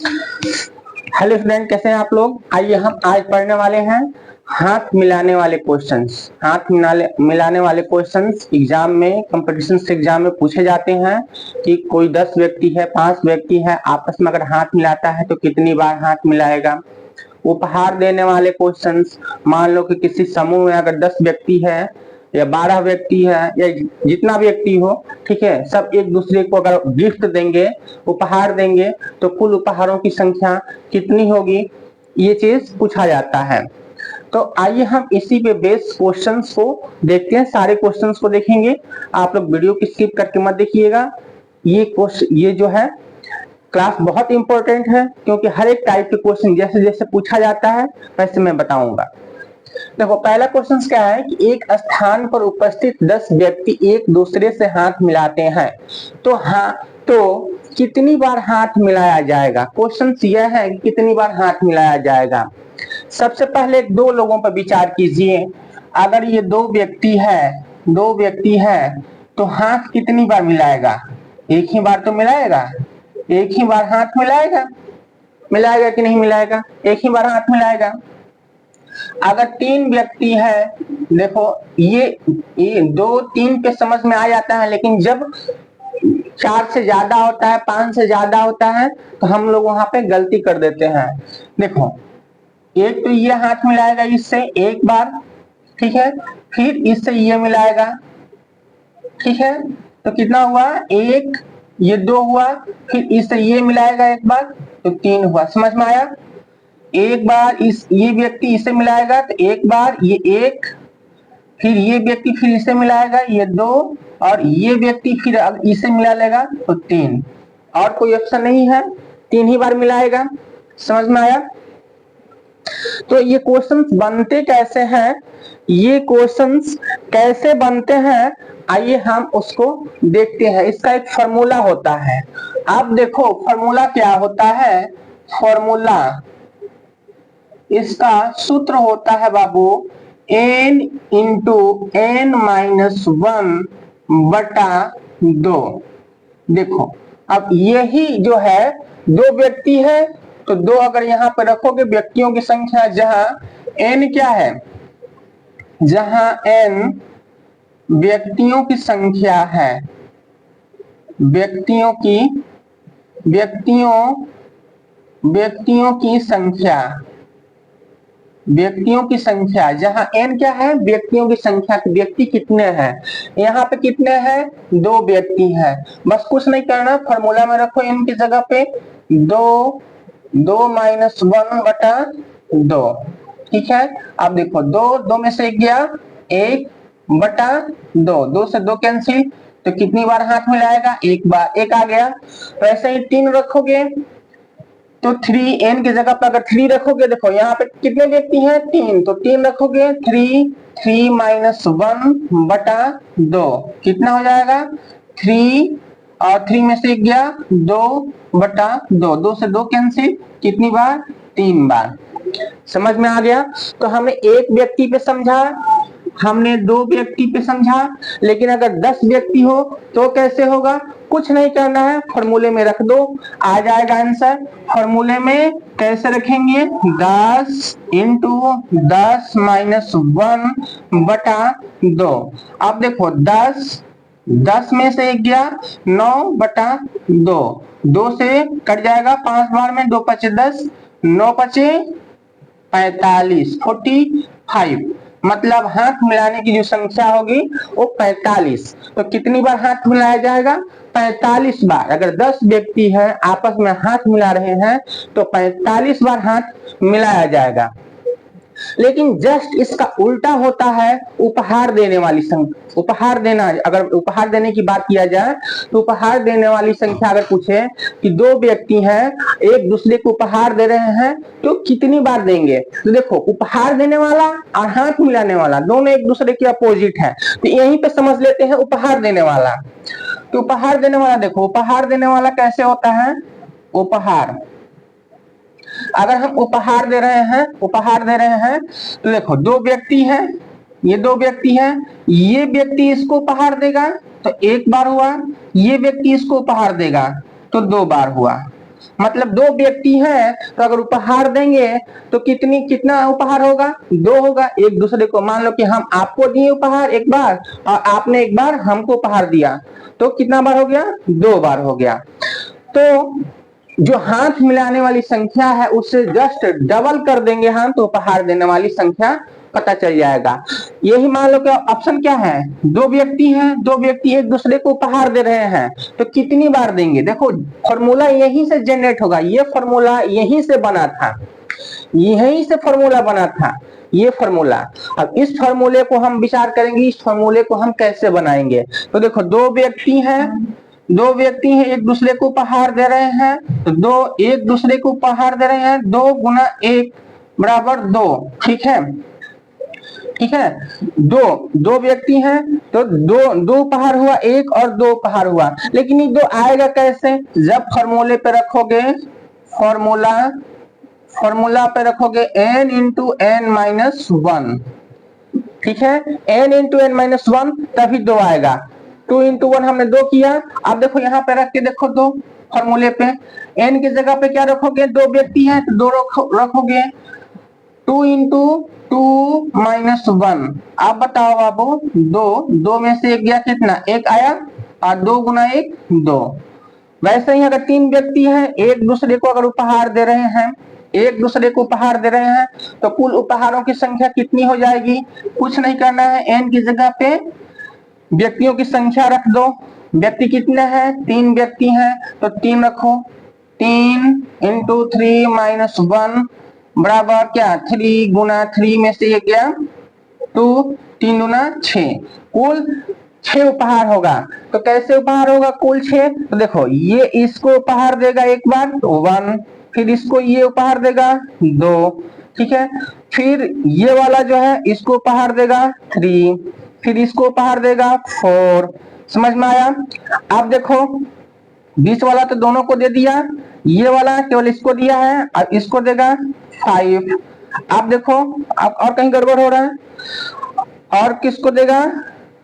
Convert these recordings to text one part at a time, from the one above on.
Hello student, कैसे हैं आप लोग। आइए हम आज पढ़ने वाले हैं हाथ मिलाने वाले क्वेश्चंस। मिलाने वाले क्वेश्चंस एग्जाम में, कंपटीशन एग्जाम में पूछे जाते हैं कि कोई 10 व्यक्ति है, 5 व्यक्ति है, आपस में अगर हाथ मिलाता है तो कितनी बार हाथ मिलाएगा। उपहार देने वाले क्वेश्चंस, मान लो कि किसी समूह में अगर 10 व्यक्ति है या 12 व्यक्ति है या जितना व्यक्ति हो, ठीक है, सब एक दूसरे को अगर गिफ्ट देंगे, उपहार देंगे, तो कुल उपहारों की संख्या कितनी होगी, ये चीज पूछा जाता है। तो आइए हम इसी पे बेस क्वेश्चंस को देखते हैं। सारे क्वेश्चंस को देखेंगे, आप लोग वीडियो की स्किप करके मत देखिएगा। ये जो है क्लास बहुत इंपॉर्टेंट है, क्योंकि हर एक टाइप के क्वेश्चन जैसे जैसे पूछा जाता है वैसे मैं बताऊंगा। देखो, पहला क्वेश्चन क्या है कि एक स्थान पर उपस्थित 10 व्यक्ति एक दूसरे से हाथ मिलाते हैं, तो कितनी बार हाथ मिलाया जाएगा। क्वेश्चन यह है कि कितनी बार हाथ मिलाया जाएगा। सबसे पहले दो लोगों पर विचार कीजिए। अगर ये दो व्यक्ति है तो हाथ कितनी बार मिलाएगा। एक ही बार तो मिलाएगा, एक ही बार हाथ मिलाएगा कि नहीं मिलाएगा, एक ही बार हाथ मिलाएगा। अगर 3 व्यक्ति है, देखो ये 2-3 पे समझ में आ जाता है, लेकिन जब 4 से ज्यादा होता है, 5 से ज्यादा होता है, तो हम लोग वहां पे गलती कर देते हैं। देखो, एक तो ये हाथ मिलाएगा इससे एक बार, ठीक है, फिर इससे ये मिलाएगा, ठीक है, तो कितना हुआ, एक, ये 2 हुआ, फिर इससे ये मिलाएगा एक बार, तो 3 हुआ। समझ में आया। एक बार ये व्यक्ति इसे मिलाएगा तो एक बार ये एक, फिर ये व्यक्ति फिर इसे मिलाएगा, ये 2, और ये व्यक्ति फिर इसे मिला लेगा तो 3। और कोई ऑप्शन नहीं है, 3 ही बार मिलाएगा। समझ में आया। तो ये क्वेश्चंस बनते कैसे हैं, ये क्वेश्चंस कैसे बनते हैं, आइए हम उसको देखते हैं। इसका एक फॉर्मूला होता है। आप देखो फॉर्मूला क्या होता है। फॉर्मूला, इसका सूत्र होता है बाबू n इंटू n-1 बटा 2। देखो, अब यही जो है, 2 व्यक्ति है तो 2 अगर यहां पर रखोगे, व्यक्तियों की संख्या जहां n क्या है, जहां n व्यक्तियों की संख्या है, व्यक्तियों की संख्या जहां n क्या है, व्यक्तियों की संख्या, व्यक्ति कितने हैं, यहाँ पे कितने हैं, 2 व्यक्ति हैं। बस कुछ नहीं करना, फॉर्मूला में रखो n की जगह पे 2 बटा 2, ठीक है। अब देखो 2 में से 1 गया, 1 बटा 2 से 2 कैंसिल, तो कितनी बार हाथ मिलाएगा, एक बार, 1 आ गया। तो ऐसे ही 3 रखोगे तो 3, n की जगह पर अगर 3 रखोगे, देखो यहाँ पे कितने व्यक्ति हैं, 3, तो 3 रखोगे, 3 बटा 2 कितना हो जाएगा, 3, और 3 में से 1 गया, 2 बटा 2 से 2 कैंसिल, कितनी बार, 3 बार। समझ में आ गया। तो हमें एक व्यक्ति पे समझा, हमने 2 व्यक्ति पे समझा, लेकिन अगर 10 व्यक्ति हो तो कैसे होगा। कुछ नहीं करना है, फॉर्मूले में रख दो, आ जाएगा आंसर। फॉर्मूले में कैसे रखेंगे, 10 इंटू 10-1 बटा 2। अब देखो 10 में से 1 गया, 9 बटा 2 से कट जाएगा 5 बार में, 2 पचे 10, 9 पचे 45, 45। मतलब हाथ मिलाने की जो संख्या होगी वो 45। तो कितनी बार हाथ मिलाया जाएगा, 45 बार। अगर 10 व्यक्ति हैं आपस में हाथ मिला रहे हैं तो 45 बार हाथ मिलाया जाएगा। लेकिन जस्ट इसका उल्टा होता है उपहार देने वाली संख्या। उपहार देना, अगर उपहार देने की बात किया जाए तो उपहार देने वाली संख्या अगर पूछे कि 2 व्यक्ति हैं, एक दूसरे को उपहार दे रहे हैं, तो कितनी बार देंगे। तो देखो, उपहार देने वाला और हाथ मिलाने वाला दोनों एक दूसरे के अपोजिट है, तो यहीं पे समझ लेते हैं उपहार देने वाला। तो उपहार देने वाला, देखो उपहार देने वाला कैसे होता है। उपहार, अगर हम उपहार दे रहे हैं तो देखो 2 व्यक्ति हैं, ये 2 व्यक्ति हैं, ये व्यक्ति इसको उपहार देगा तो 1 बार हुआ, ये व्यक्ति इसको उपहार देगा तो 2 बार हुआ। मतलब दो व्यक्ति हैं तो अगर उपहार देंगे तो कितना उपहार होगा, दो होगा। एक दूसरे को, मान लो कि हम आपको दिए उपहार एक बार और आपने एक बार हमको उपहार दिया, तो कितना बार हो गया, दो बार हो गया। तो जो हाथ मिलाने वाली संख्या है उससे जस्ट डबल कर देंगे हम, तो उपहार देने वाली संख्या पता चल जाएगा। यही मान लो कि ऑप्शन क्या है, दो व्यक्ति हैं, दो व्यक्ति एक दूसरे को उपहार दे रहे हैं, तो कितनी बार देंगे। देखो फॉर्मूला यहीं से जनरेट होगा, ये फॉर्मूला यहीं से बना था, यहीं से फॉर्मूला बना था ये फॉर्मूला। अब इस फॉर्मूले को हम विचार करेंगे, इस फॉर्मूले को हम कैसे बनाएंगे। तो देखो दो व्यक्ति हैं, दो व्यक्ति हैं एक दूसरे को उपहार दे रहे हैं, तो दो एक दूसरे को उपहार दे रहे हैं, 2 गुना 1 बराबर 2। ठीक है, ठीक है, दो व्यक्ति हैं तो दो उपहार हुआ, एक और दो उपहार हुआ। लेकिन ये दो आएगा कैसे, जब फॉर्मूले पे रखोगे, फॉर्मूला पे रखोगे n into n minus one. ठीक है, n into n minus one, तभी दो आएगा। 2 इंटू वन हमने दो किया। अब देखो यहाँ पे रख के देखो, दो फॉर्मूले पे n की जगह पे क्या रखोगे, दो व्यक्ति हैं तो दो रखोगे, 2 इंटू टू माइनस वन। आप बताओ बाबू, दो में से एक गया, कितना, एक आया, और 2 गुना 1 2। वैसे ही अगर तीन व्यक्ति हैं एक दूसरे को अगर उपहार दे रहे हैं, एक दूसरे को उपहार दे रहे हैं, तो कुल उपहारों की संख्या कितनी हो जाएगी, कुछ नहीं करना है, n की जगह पे व्यक्तियों की संख्या रख दो। व्यक्ति कितने हैं, 3 व्यक्ति हैं, तो 3 रखो, 3 इंटू 3 माइनस 1 बराबर क्या, 3 गुना 3 में से एक गया 2, 3 गुना 6, कुल 6 उपहार होगा। तो कैसे उपहार होगा कुल 6, तो देखो ये इसको उपहार देगा एक बार 1, फिर इसको ये उपहार देगा 2, ठीक है, फिर ये वाला जो है इसको उपहार देगा 3, फिर इसको उपहार देगा 4। समझ में आया। अब देखो बीच वाला तो दोनों को दे दिया, ये वाला केवल इसको दिया है और इसको देगा 5। अब देखो अब और कहीं गड़बड़ हो रहा है, और किसको देगा,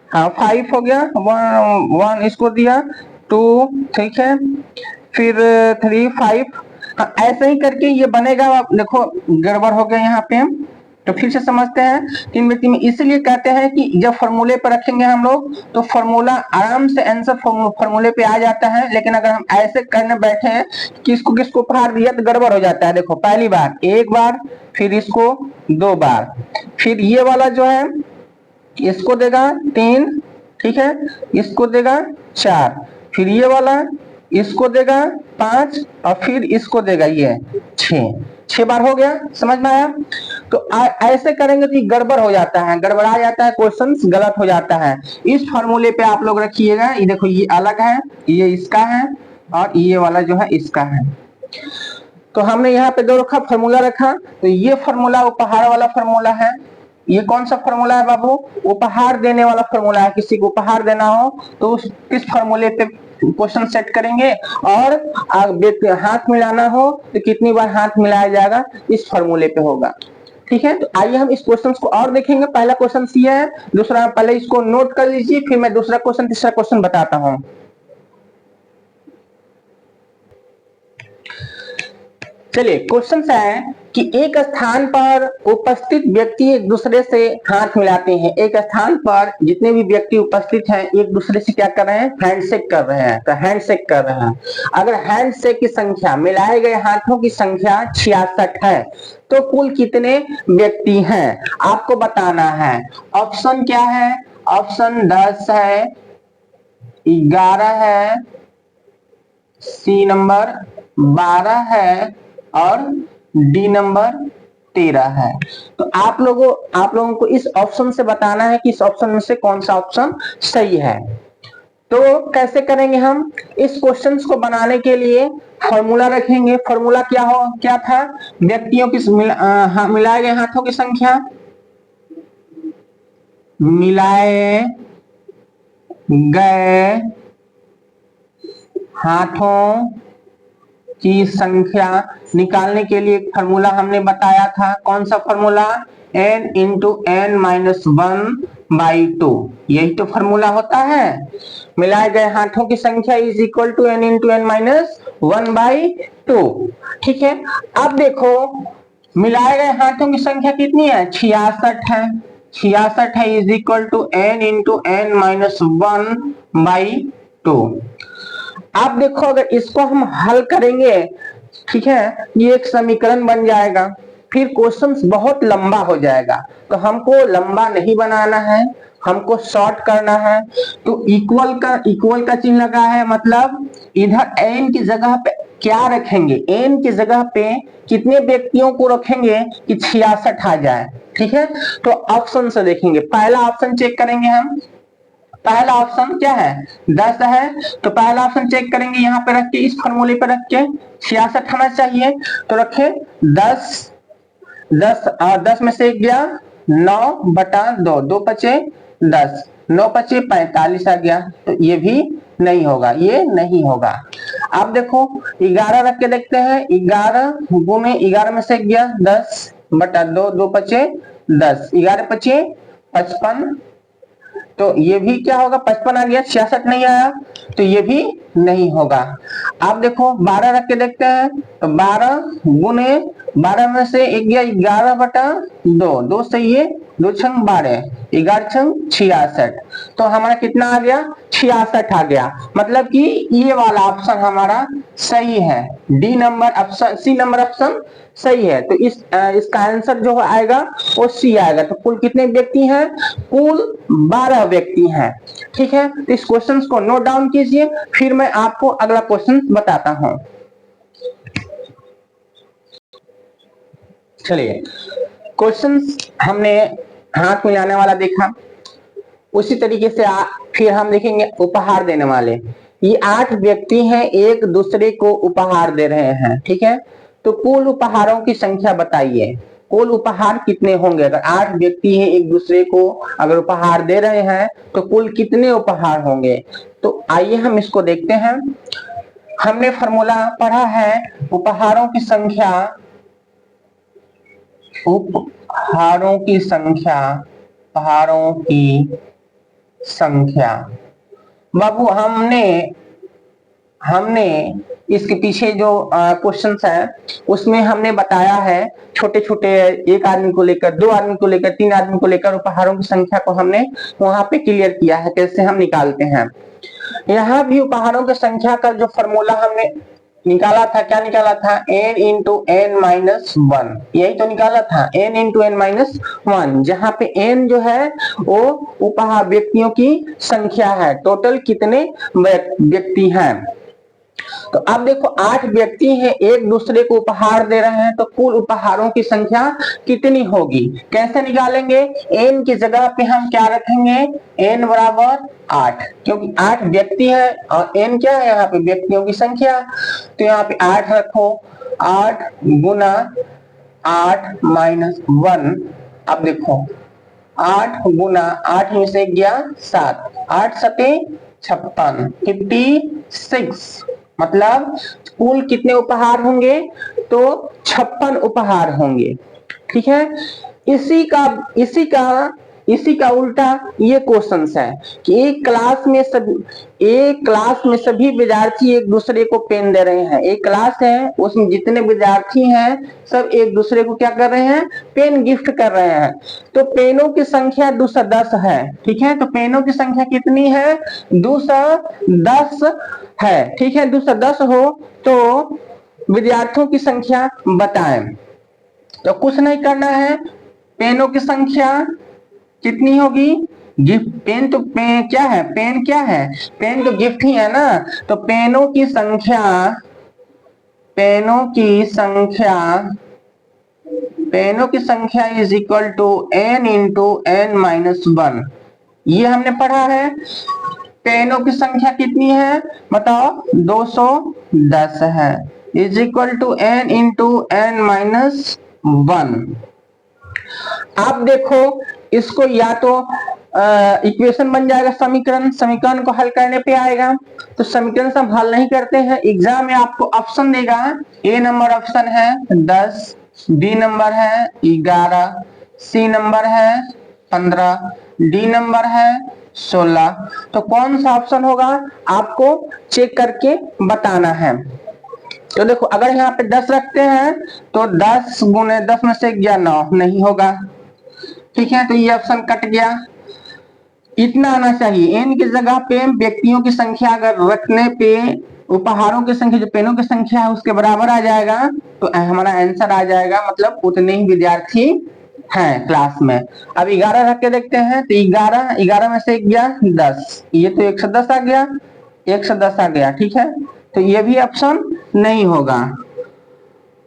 हाँ 5 हो गया, 1 इसको दिया 2, ठीक है, फिर 3 5। हाँ, ऐसे ही करके ये बनेगा। देखो गड़बड़ हो गया यहाँ पे, तो फिर से समझते हैं। 3 व्यक्ति में इसलिए कहते हैं कि जब फॉर्मूले पर रखेंगे हम लोग तो फॉर्मूला आराम से आंसर फॉर्मूले पे आ जाता है। लेकिन अगर हम ऐसे करने बैठे हैं किसको किसको उपहार दिया तो गड़बड़ हो जाता है। देखो पहली बार एक बार, फिर इसको 2 बार, फिर ये वाला जो है इसको देगा 3, ठीक है, इसको देगा 4, फिर ये वाला इसको देगा 5 और फिर इसको देगा ये 6 बार हो गया। समझ में आया। तो ऐसे करेंगे तो गड़बड़ हो जाता है, गड़बड़ा जाता है, क्वेश्चन गलत हो जाता है। इस फॉर्मूले पे आप लोग रखिएगा। ये देखो ये अलग है, ये इसका है और ये वाला जो है इसका है। तो हमने यहाँ पे दो रखा, फॉर्मूला रखा, तो ये फॉर्मूला उपहार वाला फॉर्मूला है। ये कौन सा फॉर्मूला है बाबू, उपहार देने वाला फॉर्मूला है। किसी को उपहार देना हो तो किस फॉर्मूले पे क्वेश्चन सेट करेंगे, और हाथ मिलाना हो तो कितनी बार हाथ मिलाया जाएगा, इस फॉर्मूले पे होगा। ठीक है, तो आइए हम इस क्वेश्चन को और देखेंगे। पहला क्वेश्चन ये है, दूसरा पहले इसको नोट कर लीजिए, फिर मैं दूसरा क्वेश्चन तीसरा क्वेश्चन बताता हूं। चलिए क्वेश्चन है कि एक स्थान पर उपस्थित व्यक्ति एक दूसरे से हाथ मिलाते हैं। एक स्थान पर जितने भी व्यक्ति उपस्थित हैं एक दूसरे से क्या कर रहे हैं, हैंडशेक कर रहे हैं। तो हैंडशेक कर रहे हैं। अगर हैंडशेक की संख्या, मिलाए गए हाथों की संख्या 66 है तो कुल कितने व्यक्ति हैं आपको बताना है। ऑप्शन क्या है, ऑप्शन 10 है, 11 है, सी नंबर 12 है और डी नंबर 13 है। तो आप लोगों को इस ऑप्शन से बताना है कि इस ऑप्शन में से कौन सा ऑप्शन सही है। तो कैसे करेंगे हम इस क्वेश्चन को बनाने के लिए, फॉर्मूला रखेंगे। फॉर्मूला क्या था, व्यक्तियों की मिलाए गए हाथों की संख्या, मिलाए गए हाथों की संख्या निकालने के लिए एक फॉर्मूला हमने बताया था। कौन सा formula, n into n minus 1 by 2, यही तो फॉर्मूला होता है। मिलाए गए हाथों की संख्या is equal to n into n minus 1/2। ठीक है, अब देखो मिलाए गए हाथों की संख्या कितनी है, 66 है। 66 है is equal to n into n minus 1/2। अब देखो अगर इसको हम हल करेंगे, ठीक है, ये एक समीकरण बन जाएगा, फिर क्वेश्चन बहुत लंबा हो जाएगा। तो हमको लंबा नहीं बनाना है, हमको शॉर्ट करना है। तो इक्वल का चिन्ह लगा है, मतलब इधर n की जगह पे क्या रखेंगे, n की जगह पे कितने व्यक्तियों को रखेंगे कि 66 आ जाए। ठीक है, तो ऑप्शन से देखेंगे, पहला ऑप्शन चेक करेंगे हम। पहला ऑप्शन क्या है, 10 है, तो पहला ऑप्शन चेक करेंगे, यहाँ पे रख के इस फॉर्मूले पे रख के 66 आना चाहिए। तो रखे 10 10 में से 1 गया 9/2, 2 बचे 10, 9 बचे 45 आ गया। तो ये भी नहीं होगा, ये नहीं होगा। अब देखो 11 रख के देखते हैं, 11 गुने 11 में से 1 गया 10/2, 2 बचे 10, 11 बचे 55। तो ये भी क्या होगा, 55 आ गया, 66 नहीं आया, तो ये भी नहीं होगा। आप देखो 12 रख के देखते हैं, तो 12 गुने 12 में से 1 गया 11/2, 2 से ये 2 छंग 12, 11 छंग 66। तो हमारा कितना आ गया, 66 आ गया। मतलब कि ये वाला ऑप्शन हमारा सही है, D number option, C number option सही है। तो इसका आंसर जो आएगा वो सी आएगा। तो कुल कितने व्यक्ति हैं, कुल 12 व्यक्ति हैं। ठीक है, तो इस क्वेश्चन को नोट डाउन कीजिए, फिर मैं आपको अगला क्वेश्चन बताता हूं। चलिए, क्वेश्चन हमने हाथ मिलाने वाला देखा, उसी तरीके से फिर हम देखेंगे उपहार देने वाले। ये 8 व्यक्ति हैं, एक दूसरे को उपहार दे रहे हैं। ठीक है, तो कुल उपहारों की संख्या बताइए, कुल उपहार कितने होंगे। अगर 8 व्यक्ति हैं, एक दूसरे को अगर उपहार दे रहे हैं, तो कुल कितने उपहार होंगे। तो आइए हम इसको देखते हैं। हमने फॉर्मूला पढ़ा है, उपहारों की संख्या, उपहारों की संख्या, उपहारों की संख्या। बाबू हमने इसके पीछे जो क्वेश्चंस है उसमें हमने बताया है, छोटे छोटे, एक आदमी को लेकर, 2 आदमी को लेकर, 3 आदमी को लेकर उपहारों की संख्या को हमने वहां पे क्लियर किया है कैसे हम निकालते हैं। यहाँ भी उपहारों की संख्या का जो फॉर्मूला हमने निकाला था, क्या निकाला था, n इंटू n माइनस 1, यही तो निकाला था, n इंटू n माइनस 1, जहां पे n जो है वो उपहार व्यक्तियों की संख्या है, टोटल कितने व्यक्ति हैं। तो अब देखो 8 व्यक्ति हैं, एक दूसरे को उपहार दे रहे हैं, तो कुल उपहारों की संख्या कितनी होगी, कैसे निकालेंगे। n की जगह पे हम क्या रखेंगे, n बराबर 8, क्योंकि 8 व्यक्ति है और n क्या है यहाँ पे, व्यक्तियों की संख्या। तो यहाँ पे 8 रखो, 8 गुना 8 माइनस 1। अब देखो 8 गुना 8 में से गया 7, 8 सते 56, 56, मतलब कुल कितने उपहार होंगे, तो 56 उपहार होंगे। ठीक है, इसी का उल्टा ये क्वेश्चन है कि एक क्लास में सभी विद्यार्थी एक दूसरे को पेन दे रहे हैं। एक क्लास है, उसमें जितने विद्यार्थी हैं सब एक दूसरे को क्या कर रहे हैं, पेन गिफ्ट कर रहे हैं। तो पेनों की संख्या 210 है। ठीक है, तो पेनों की संख्या कितनी है, 210 है। ठीक है, 210 हो तो विद्यार्थियों की संख्या बताएं। तो कुछ नहीं करना है, पेनों की संख्या कितनी होगी, गिफ्ट, पेन तो क्या है, पेन क्या है, पेन तो गिफ्ट ही है ना। तो पेनों की संख्या, पेनों की संख्या is equal to n into n minus 1, ये हमने पढ़ा है। पेनों की संख्या कितनी है बताओ, 210 है, is equal to n into n minus 1। आप देखो इसको या तो इक्वेशन बन जाएगा, समीकरण को हल करने पे आएगा। तो समीकरण से हम हल नहीं करते हैं, एग्जाम में आपको ऑप्शन देगा, ए नंबर ऑप्शन है 10, बी नंबर है 11, सी नंबर है 15, डी नंबर है 16। तो कौन सा ऑप्शन होगा आपको चेक करके बताना है। तो देखो अगर यहाँ पे 10 रखते हैं तो 10 गुने 10 में से 9 नहीं होगा, ठीक है, तो ये ऑप्शन कट गया। इतना आना चाहिए, एन की जगह पे व्यक्तियों की संख्या अगर रखने पे उपहारों की संख्या जो पेनों की संख्या है उसके बराबर आ जाएगा तो हमारा आंसर आ जाएगा, मतलब उतने ही विद्यार्थी हैं क्लास में। अब 11 रख के देखते हैं तो 11 में से 1 गया 10, ये तो 110 आ गया, 110 आ गया, ठीक है, तो ये भी ऑप्शन नहीं होगा।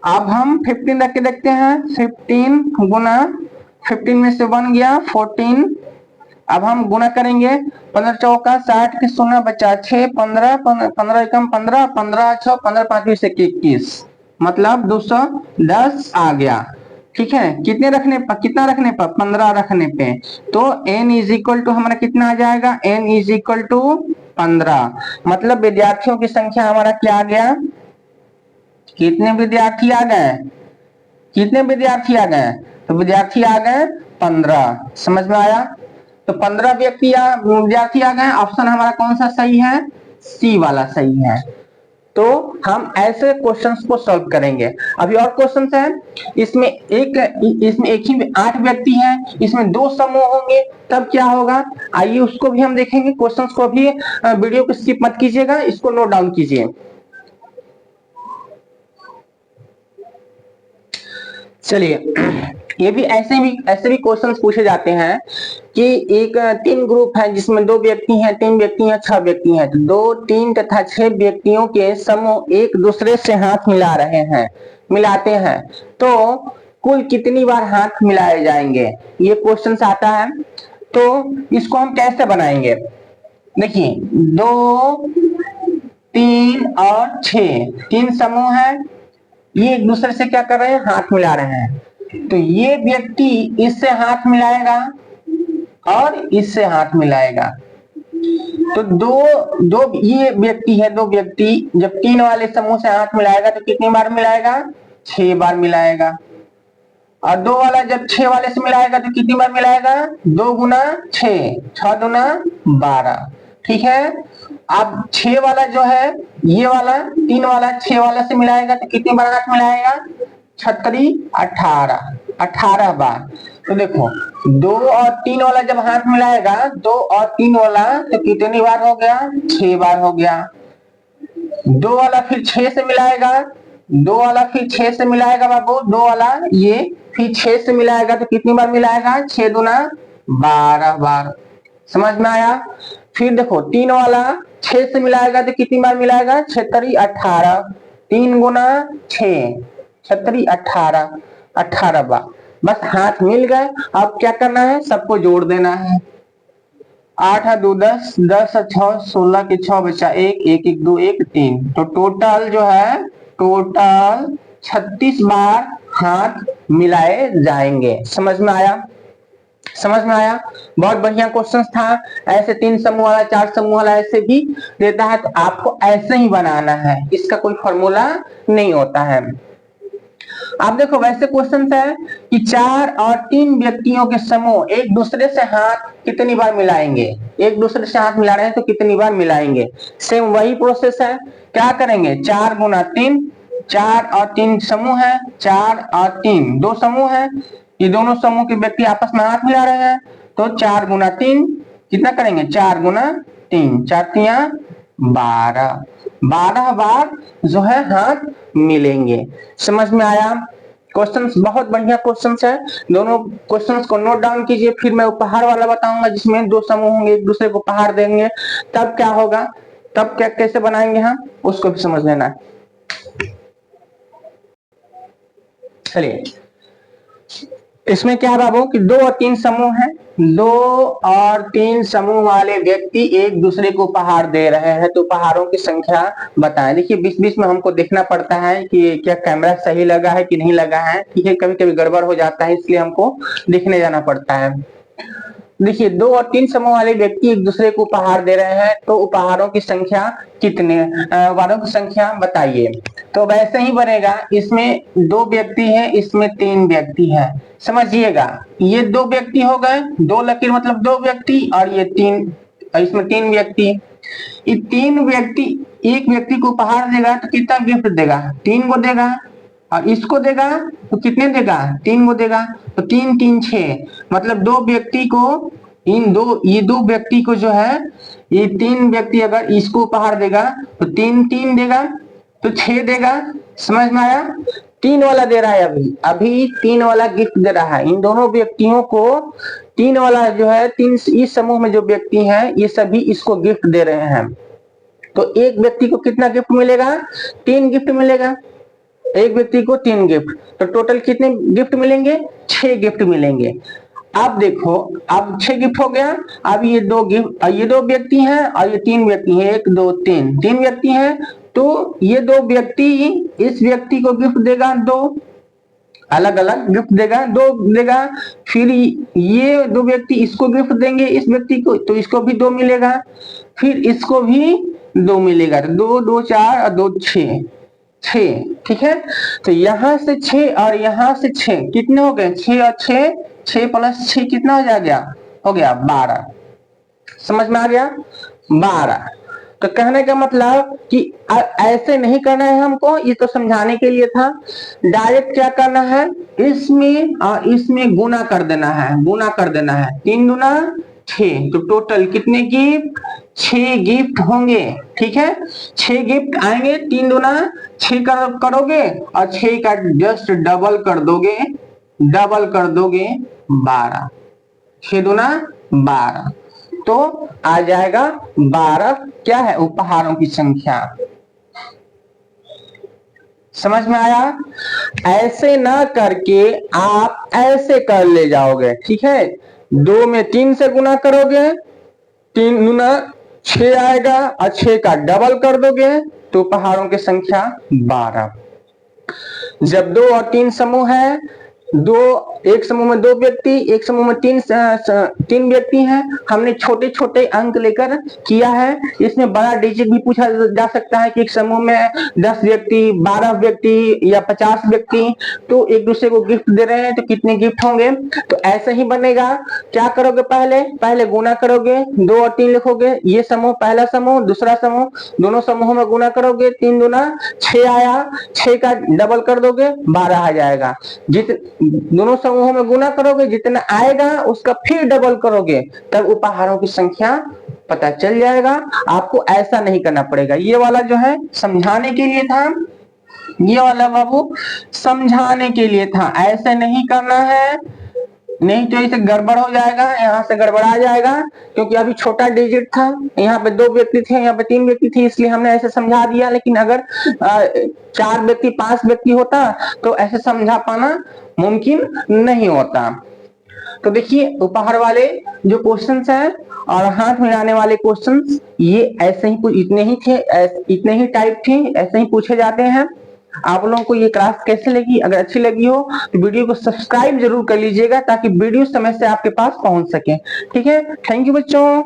अब हम 15 रख के देखते हैं, 15 गुना 15 में से 1 गया 14। अब हम गुना करेंगे, 15 चौका 60 के 0 बचा 6, 15 15 एकम 15 15 6 15 5 से 21, मतलब 210 आ गया, ठीक है। कितने रखने पर, कितना रखने पर, 15 रखने पे, तो n इज इक्वल टू हमारा कितना आ जाएगा, n इज इक्वल टू 15, मतलब विद्यार्थियों की संख्या हमारा क्या आ गया, कितने विद्यार्थी आ गए, कितने विद्यार्थी आ गए, तो विद्यार्थी आ गए 15। समझ में आया, तो 15 विद्यार्थी आ गए। ऑप्शन हमारा कौन सा सही है, सी वाला सही है। तो हम ऐसे क्वेश्चंस को सॉल्व करेंगे। अभी और क्वेश्चंस हैं, इसमें एक ही 8 व्यक्ति हैं, इसमें 2 समूह होंगे, तब क्या होगा, आइए उसको भी हम देखेंगे। क्वेश्चंस को भी वीडियो को स्किप मत कीजिएगा, इसको नोट डाउन कीजिए। चलिए, ये भी ऐसे भी क्वेश्चंस पूछे जाते हैं कि एक 3 ग्रुप है जिसमें 2 व्यक्ति हैं, 3 व्यक्ति हैं, 6 व्यक्ति हैं, तो 2, 3 तथा 6 व्यक्तियों के समूह एक दूसरे से हाथ मिला रहे हैं, मिलाते हैं, तो कुल कितनी बार हाथ मिलाए जाएंगे, ये क्वेश्चन आता है। तो इसको हम कैसे बनाएंगे, देखिए 2, 3 और 6 3 समूह है, ये एक दूसरे से क्या कर रहे हैं, हाथ मिला रहे हैं। तो ये व्यक्ति इससे हाथ मिलाएगा और इससे हाथ मिलाएगा, तो दो ये व्यक्ति है, 2 व्यक्ति जब 3 वाले समूह से हाथ मिलाएगा तो कितनी बार मिलाएगा, 6 बार मिलाएगा। और 2 वाला जब 6 वाले से मिलाएगा तो कितनी बार मिलाएगा, 2 गुना 6, 6 दूना 12, ठीक है। अब 6 वाला जो है, ये वाला 3 वाला 6 वाला से मिलाएगा तो कितनी बार हाथ मिलाएगा, 36 18, 18 बार। तो देखो 2 और 3 वाला जब हाथ मिलाएगा, 2 और 3 वाला तो कितनी बार हो गया, 6 बार हो गया। 2 वाला फिर 6 से मिलाएगा, 2 वाला फिर 6 से मिलाएगा बाबू, 2 वाला ये फिर 6 से मिलाएगा तो कितनी बार मिलाएगा, 6 दूना 12 बार। समझ में आया। फिर देखो 3 वाला 6 से मिलाएगा तो कितनी बार मिलाएगा, 36 18, 3 गुना 6, 36 18, 18 बार। बस हाथ मिल गए। अब क्या करना है, सबको जोड़ देना है। 8 2 10, 10 6 16 के 6 बचा 1, 1 1 2 1 3, तो टोटल जो है, टोटल 36 बार हाथ मिलाए जाएंगे। समझ में आया, समझ में आया, बहुत बढ़िया क्वेश्चन था। ऐसे 3 समूह वाला, 4 समूह वाला ऐसे भी देता है, तो आपको ऐसे ही बनाना है, इसका कोई फॉर्मूला नहीं होता है। आप देखो वैसे क्वेश्चन है कि 4 और 3 व्यक्तियों के समूह एक दूसरे से हाथ कितनी बार मिलाएंगे, एक दूसरे से हाथ मिला रहे हैं तो कितनी बार मिलाएंगे। सेम वही प्रोसेस है, क्या करेंगे, 4 गुना 3, 4 और 3 समूह है, 4 और 3 2 समूह है, ये दोनों समूह के व्यक्ति आपस में हाथ मिला रहे हैं, तो 4 गुना 3 कितना करेंगे, 4 गुना 3, 4 3 12, 12 बार जो है हाथ मिलेंगे। समझ में आया। क्वेश्चंस बहुत बढ़िया क्वेश्चंस है, दोनों क्वेश्चंस को नोट डाउन कीजिए। फिर मैं उपहार वाला बताऊंगा जिसमें 2 समूह होंगे, एक दूसरे को उपहार देंगे, तब क्या होगा, तब क्या कैसे बनाएंगे हम, उसको भी समझ लेना है। चलिए, इसमें क्या है बाबू कि 2 और 3 समूह हैं, 2 और 3 समूह वाले व्यक्ति एक दूसरे को उपहार दे रहे हैं, तो उपहारों की संख्या बताएं। देखिए बीच बीच में हमको देखना पड़ता है कि क्या कैमरा सही लगा है कि नहीं लगा है, ठीक है, कभी कभी गड़बड़ हो जाता है, इसलिए हमको देखने जाना पड़ता है। देखिए 2 और 3 समूह वाले व्यक्ति एक दूसरे को उपहार दे रहे हैं, तो उपहारों की संख्या कितने, उपहारों की संख्या बताइए। तो वैसे ही बनेगा, इसमें 2 व्यक्ति है, इसमें 3 व्यक्ति है। समझिएगा, ये 2 व्यक्ति हो गए, 2 लकीर मतलब 2 व्यक्ति, और ये 3, इसमें 3 व्यक्ति। ये 3 व्यक्ति एक व्यक्ति को उपहार देगा तो कितना गिफ्ट देगा? 3 को देगा, और इसको देगा तो कितने देगा? 3 को देगा। तो 3 3 6, मतलब 2 व्यक्ति को, ये 2 व्यक्ति को जो है, ये 3 व्यक्ति अगर इसको उपहार देगा तो 3 3 देगा, तो 6 देगा। समझ में आया? 3 वाला दे रहा है, अभी 3 वाला गिफ्ट दे रहा है। इन दोनों व्यक्तियों को 3 वाला जो है, 3 इस समूह में जो व्यक्ति हैं ये सभी इसको गिफ्ट दे रहे हैं। तो एक व्यक्ति को कितना गिफ्ट मिलेगा? 3 गिफ्ट मिलेगा, एक व्यक्ति को 3 गिफ्ट, तो टोटल कितने गिफ्ट मिलेंगे? 6 गिफ्ट मिलेंगे। अब देखो, अब 6 गिफ्ट हो गया। अब ये 2 गिफ्ट, ये 2 व्यक्ति हैं और ये 3 व्यक्ति हैं, 1 2 3, 3 व्यक्ति हैं। तो ये 2 व्यक्ति इस व्यक्ति को गिफ्ट देगा, 2 अलग अलग गिफ्ट देगा, 2 देगा। फिर ये 2 व्यक्ति इसको गिफ्ट देंगे, इस व्यक्ति को, तो इसको भी 2 मिलेगा, फिर इसको भी 2 मिलेगा। तो 2 2 4 और 2 6, 6, ठीक है। तो यहां से 6 और यहां से 6 कितने हो गए? 6 और 6, 6 प्लस 6 कितना हो गया? हो गया 12। समझ में आ गया? 12। तो कहने का मतलब कि ऐसे नहीं करना है हमको, ये तो समझाने के लिए था। डायरेक्ट क्या करना है? इसमें और इसमें गुना कर देना है, गुना कर देना है। 3 दूना 6, तो टोटल कितने गिफ्ट? 6 गिफ्ट होंगे, ठीक है। 6 गिफ्ट आएंगे, 3 दूना 6 करोगे और 6 का जस्ट डबल कर दोगे, डबल कर दोगे 12, 6 दूना 12, तो आ जाएगा 12। क्या है? उपहारों की संख्या। समझ में आया? ऐसे ना करके आप ऐसे कर ले जाओगे, ठीक है। 2 में 3 से गुना करोगे, 3 गुना 6 आएगा और 6 का डबल कर दोगे तो उपहारों की संख्या 12। जब 2 और 3 समूह है, एक समूह में 2 व्यक्ति, एक समूह में 3 व्यक्ति हैं, हमने छोटे छोटे अंक लेकर किया है। इसमें बड़ा डिजिट भी पूछा जा सकता है कि एक समूह में 10 व्यक्ति, 12 व्यक्ति या 50 व्यक्ति, तो एक दूसरे को गिफ्ट दे रहे हैं तो कितने गिफ्ट होंगे। तो ऐसे ही बनेगा। क्या करोगे? पहले गुना करोगे, 2 और 3 लिखोगे, ये समूह पहला समूह, दूसरा समूह, दोनों समूहों में गुना करोगे, 3 दूना 6 आया, 6 का डबल कर दोगे 12 आ जाएगा। दोनों समूहों में गुना करोगे, जितना आएगा उसका फिर डबल करोगे, तब उपहारों की संख्या पता चल जाएगा। आपको ऐसा नहीं करना पड़ेगा। ये वाला जो है समझाने के लिए था, ये वाला बाबू समझाने के लिए था, ऐसे नहीं करना है, नहीं तो इसे गड़बड़ हो जाएगा, यहाँ से गड़बड़ा जाएगा। क्योंकि अभी छोटा डिजिट था, यहाँ पे 2 व्यक्ति थे, यहाँ पे 3 व्यक्ति थे, इसलिए हमने ऐसे समझा दिया। लेकिन अगर 4 व्यक्ति 5 व्यक्ति होता तो ऐसे समझा पाना मुमकिन नहीं होता। तो देखिए, उपहार वाले जो क्वेश्चंस हैं और हाथ मिलाने वाले क्वेश्चंस, ये ऐसे ही कुछ इतने ही थे, इतने ही टाइप थे, ऐसे ही पूछे जाते हैं। आप लोगों को ये क्लास कैसे लगी? अगर अच्छी लगी हो तो वीडियो को सब्सक्राइब जरूर कर लीजिएगा ताकि वीडियो समय से आपके पास पहुंच सके। ठीक है, थैंक यू बच्चों।